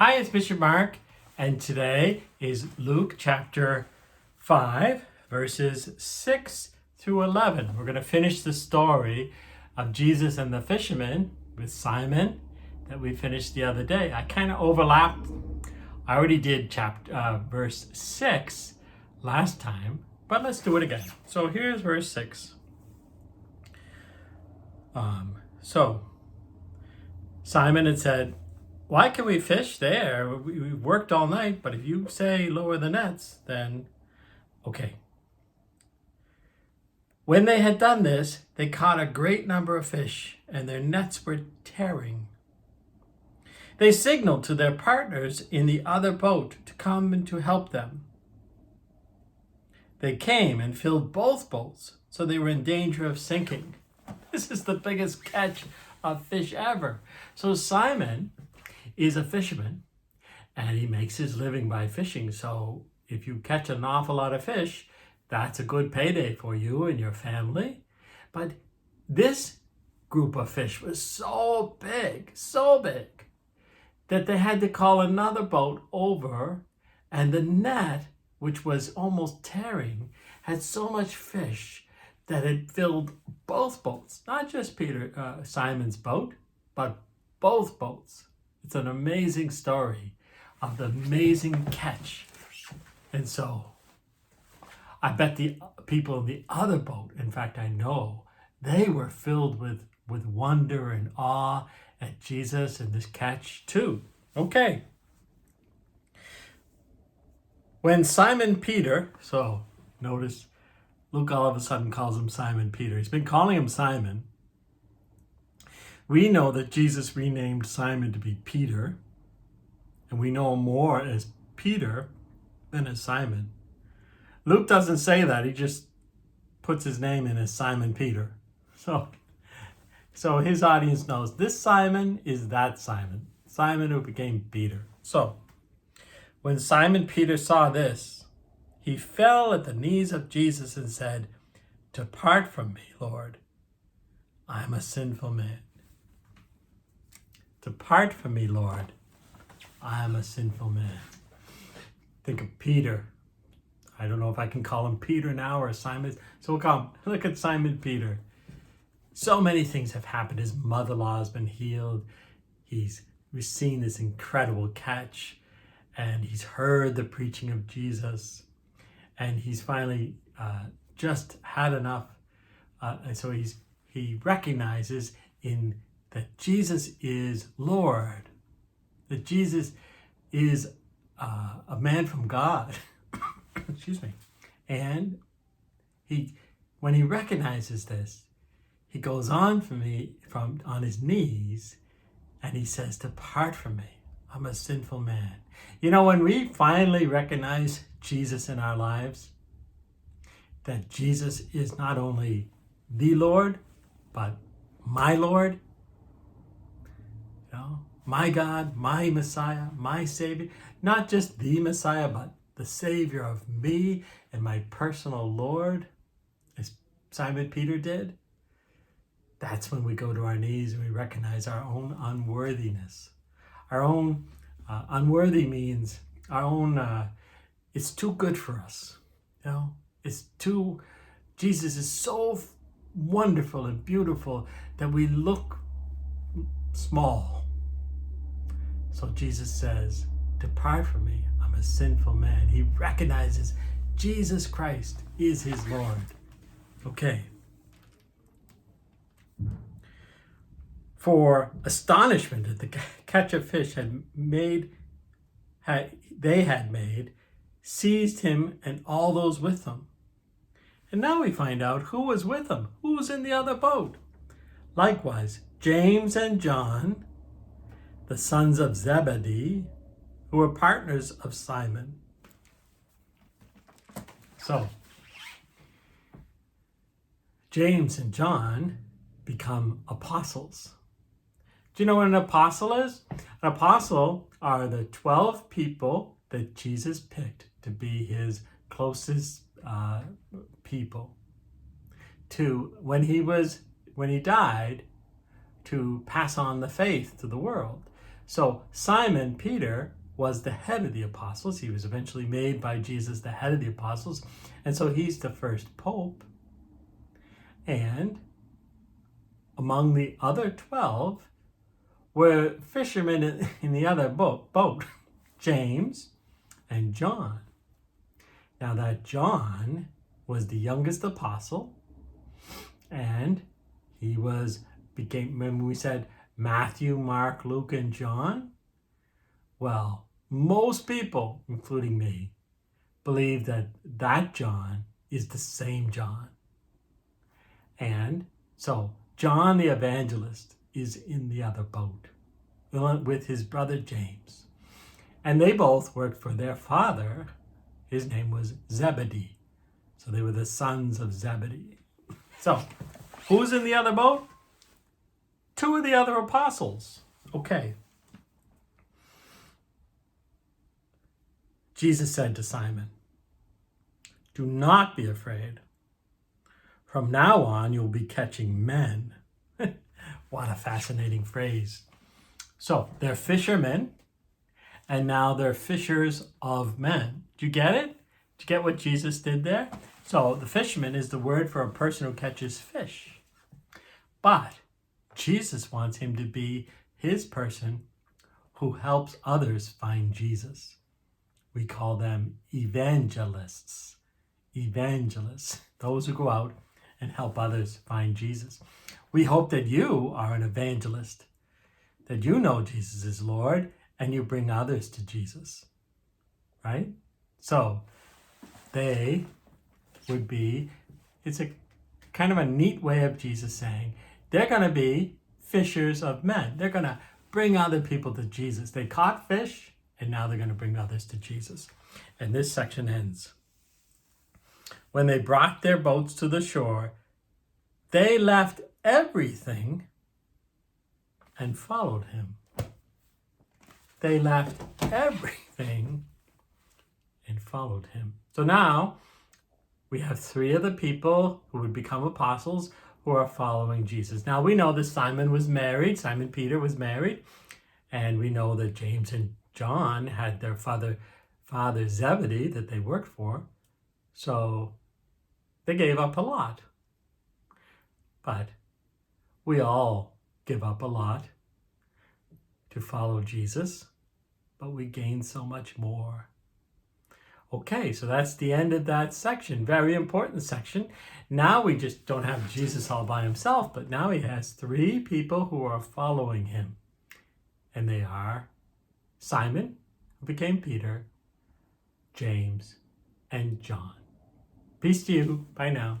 Hi, it's Bishop Mark, and today is Luke chapter 5, verses 6 through 11. We're going to finish the story of Jesus and the fishermen with Simon that we finished the other day. I kind of overlapped. I already did verse 6 last time, but let's do it again. So here's verse 6. So Simon had said, "Why can we fish there? We worked all night, but if you say lower the nets, then okay." When they had done this, they caught a great number of fish, and their nets were tearing. They signaled to their partners in the other boat to come and to help them. They came and filled both boats, so they were in danger of sinking. This is the biggest catch of fish ever. So Simon is a fisherman, and he makes his living by fishing. So if you catch an awful lot of fish, that's a good payday for you and your family. But this group of fish was so big, that they had to call another boat over, and the net, which was almost tearing, had so much fish that it filled both boats, not just Simon's boat, but both boats. It's an amazing story of the amazing catch. And so I bet the people in the other boat, in fact, I know, they were filled with wonder and awe at Jesus and this catch too. Okay. When Simon Peter, so notice Luke all of a sudden calls him Simon Peter. He's been calling him Simon. We know that Jesus renamed Simon to be Peter, and we know him more as Peter than as Simon. Luke doesn't say that. He just puts his name in as Simon Peter. So his audience knows this Simon is that Simon, Simon who became Peter. So when Simon Peter saw this, he fell at the knees of Jesus and said, "Depart from me, Lord. I am a sinful man." Depart from me, Lord. I am a sinful man. Think of Peter. I don't know if I can call him Peter now or Simon. So look at Simon Peter. So many things have happened. His mother-in-law has been healed. We've seen this incredible catch, and he's heard the preaching of Jesus, and he's finally just had enough. And so he recognizes that Jesus is Lord, that Jesus is a man from God. Excuse me. And when he recognizes this, he goes on on his knees, and he says, "Depart from me. I'm a sinful man." You know, when we finally recognize Jesus in our lives, that Jesus is not only the Lord, but my Lord, my God, my Messiah, my Savior, not just the Messiah, but the Savior of me and my personal Lord, as Simon Peter did. That's when we go to our knees and we recognize our own unworthiness. Our own unworthy means our own, it's too good for us. Jesus is so wonderful and beautiful that we look small. So Jesus says, "Depart from me, I'm a sinful man." He recognizes Jesus Christ is his Lord. Okay. For astonishment at the catch of fish they had made, seized him and all those with him. And now we find out who was with him, who was in the other boat. Likewise, James and John, the sons of Zebedee, who were partners of Simon. So, James and John become apostles. Do you know what an apostle is? An apostle are the 12 people that Jesus picked to be his closest people. When he died, to pass on the faith to the world. So Simon Peter was the head of the apostles. He was eventually made by Jesus the head of the apostles. And so he's the first pope. And among the other 12 were fishermen in the other boat, James and John. Now that John was the youngest apostle, and he became, when we said Matthew, Mark, Luke, and John, well, most people, including me, believe that John is the same John. And so John the evangelist is in the other boat with his brother James. And they both worked for their father. His name was Zebedee. So they were the sons of Zebedee. So who's in the other boat? 2 of the other apostles. Okay. Jesus said to Simon, "Do not be afraid. From now on, you'll be catching men." What a fascinating phrase. So they're fishermen, and now they're fishers of men. Do you get it? Do you get what Jesus did there? So the fisherman is the word for a person who catches fish. But Jesus wants him to be his person who helps others find Jesus. We call them evangelists. Evangelists, those who go out and help others find Jesus. We hope that you are an evangelist, that you know Jesus is Lord and you bring others to Jesus, right? So they would be, it's a kind of a neat way of Jesus saying, they're going to be fishers of men. They're going to bring other people to Jesus. They caught fish, and now they're going to bring others to Jesus. And this section ends. When they brought their boats to the shore, they left everything and followed him. They left everything and followed him. So now we have 3 of the people who would become apostles who are following Jesus. Now we know that Simon was married. Simon Peter was married. And we know that James and John had their father Zebedee that they worked for. So they gave up a lot. But we all give up a lot to follow Jesus, but we gain so much more. Okay, so that's the end of that section. Very important section. Now we just don't have Jesus all by himself, but now he has 3 people who are following him. And they are Simon, who became Peter, James, and John. Peace to you. Bye now.